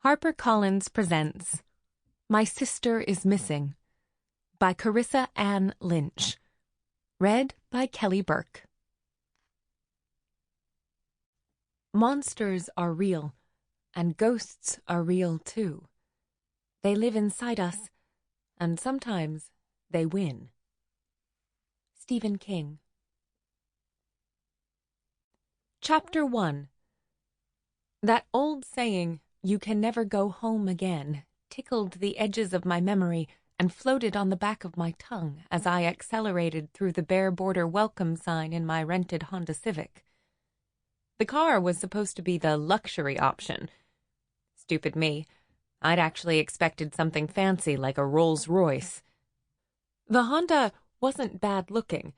HarperCollins presents My Sister is Missing by Carissa Ann Lynch. Read by Kelly Burke. Monsters are real, and ghosts are real too. They live inside us, and sometimes they win. Stephen King. Chapter 1. That old saying, "You can never go home again," tickled the edges of my memory and floated on the back of my tongue as I accelerated through the bare border welcome sign in my rented Honda Civic. The car was supposed to be the luxury option. Stupid me. I'd actually expected something fancy like a Rolls-Royce. The Honda wasn't bad looking,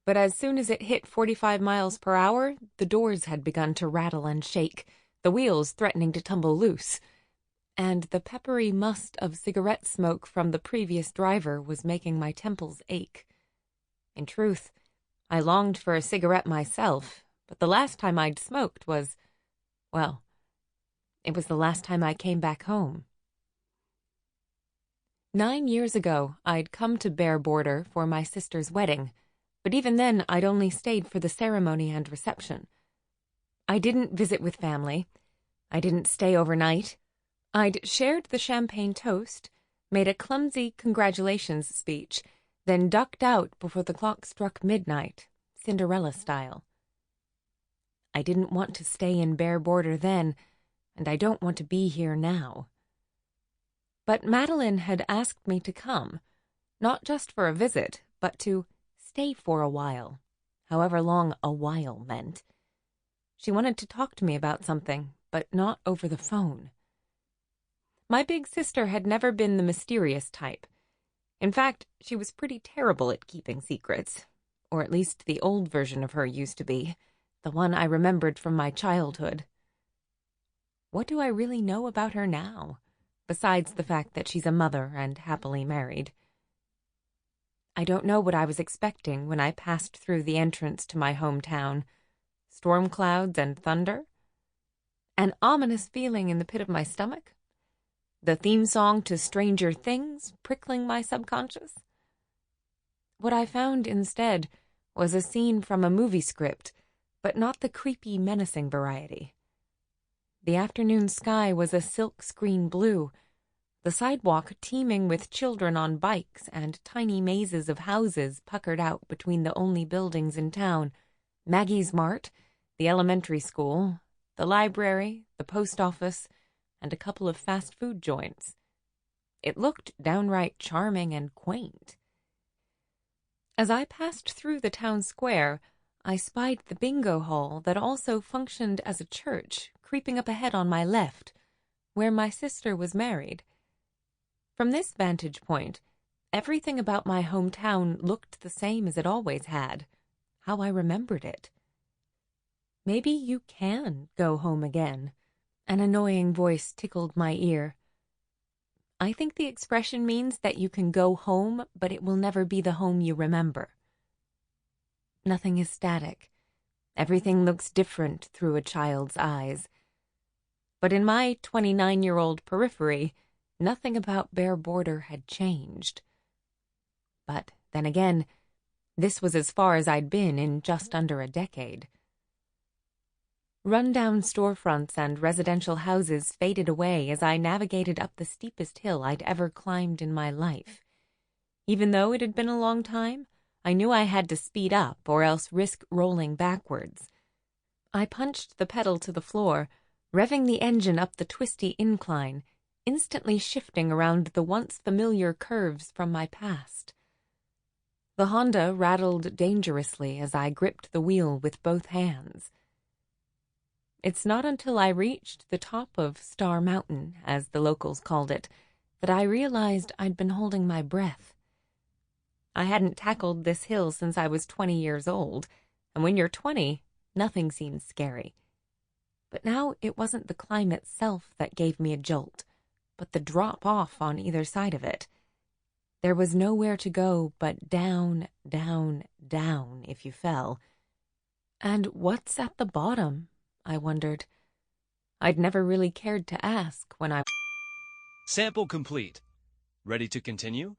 but as soon as it hit 45 miles per hour, the doors had begun to rattle and shake, the wheels threatening to tumble loose, and the peppery must of cigarette smoke from the previous driver was making my temples ache. In truth, I longed for a cigarette myself, but the last time I'd smoked was, well, it was the last time I came back home. 9 years ago, I'd come to Bare Border for my sister's wedding, but even then I'd only stayed for the ceremony and reception. I didn't visit with family. I didn't stay overnight. I'd shared the champagne toast, made a clumsy congratulations speech, then ducked out before the clock struck midnight, Cinderella style. I didn't want to stay in Bare Border then, and I don't want to be here now. But Madeline had asked me to come, not just for a visit, but to stay for a while, however long a while meant. She wanted to talk to me about something, but not over the phone. My big sister had never been the mysterious type. In fact, she was pretty terrible at keeping secrets, or at least the old version of her used to be, the one I remembered from my childhood. What do I really know about her now, besides the fact that she's a mother and happily married? I don't know what I was expecting when I passed through the entrance to my hometown. Storm clouds and thunder? An ominous feeling in the pit of my stomach? The theme song to Stranger Things prickling my subconscious? What I found instead was a scene from a movie script, but not the creepy, menacing variety. The afternoon sky was a silk-screen blue, the sidewalk teeming with children on bikes and tiny mazes of houses puckered out between the only buildings in town, Maggie's Mart, the elementary school, the library, the post office, and a couple of fast food joints. It looked downright charming and quaint. As I passed through the town square, I spied the bingo hall that also functioned as a church creeping up ahead on my left, where my sister was married. From this vantage point, everything about my hometown looked the same as it always had, how I remembered it. Maybe you can go home again, an annoying voice tickled my ear. I think the expression means that you can go home, but it will never be the home you remember. Nothing is static. Everything looks different through a child's eyes. But in my 29-year-old periphery, nothing about Bare Border had changed. But then again, this was as far as I'd been in just under a decade. Run-down storefronts and residential houses faded away as I navigated up the steepest hill I'd ever climbed in my life. Even though it had been a long time, I knew I had to speed up or else risk rolling backwards. I punched the pedal to the floor, revving the engine up the twisty incline, instantly shifting around the once familiar curves from my past. The Honda rattled dangerously as I gripped the wheel with both hands. It's not until I reached the top of Star Mountain, as the locals called it, that I realized I'd been holding my breath. I hadn't tackled this hill since I was 20 years old, and when you're 20, nothing seems scary. But now it wasn't the climb itself that gave me a jolt, but the drop-off on either side of it. There was nowhere to go but down, down, down if you fell. And what's at the bottom? I wondered. I'd never really cared to ask when I Sample complete. Ready to continue?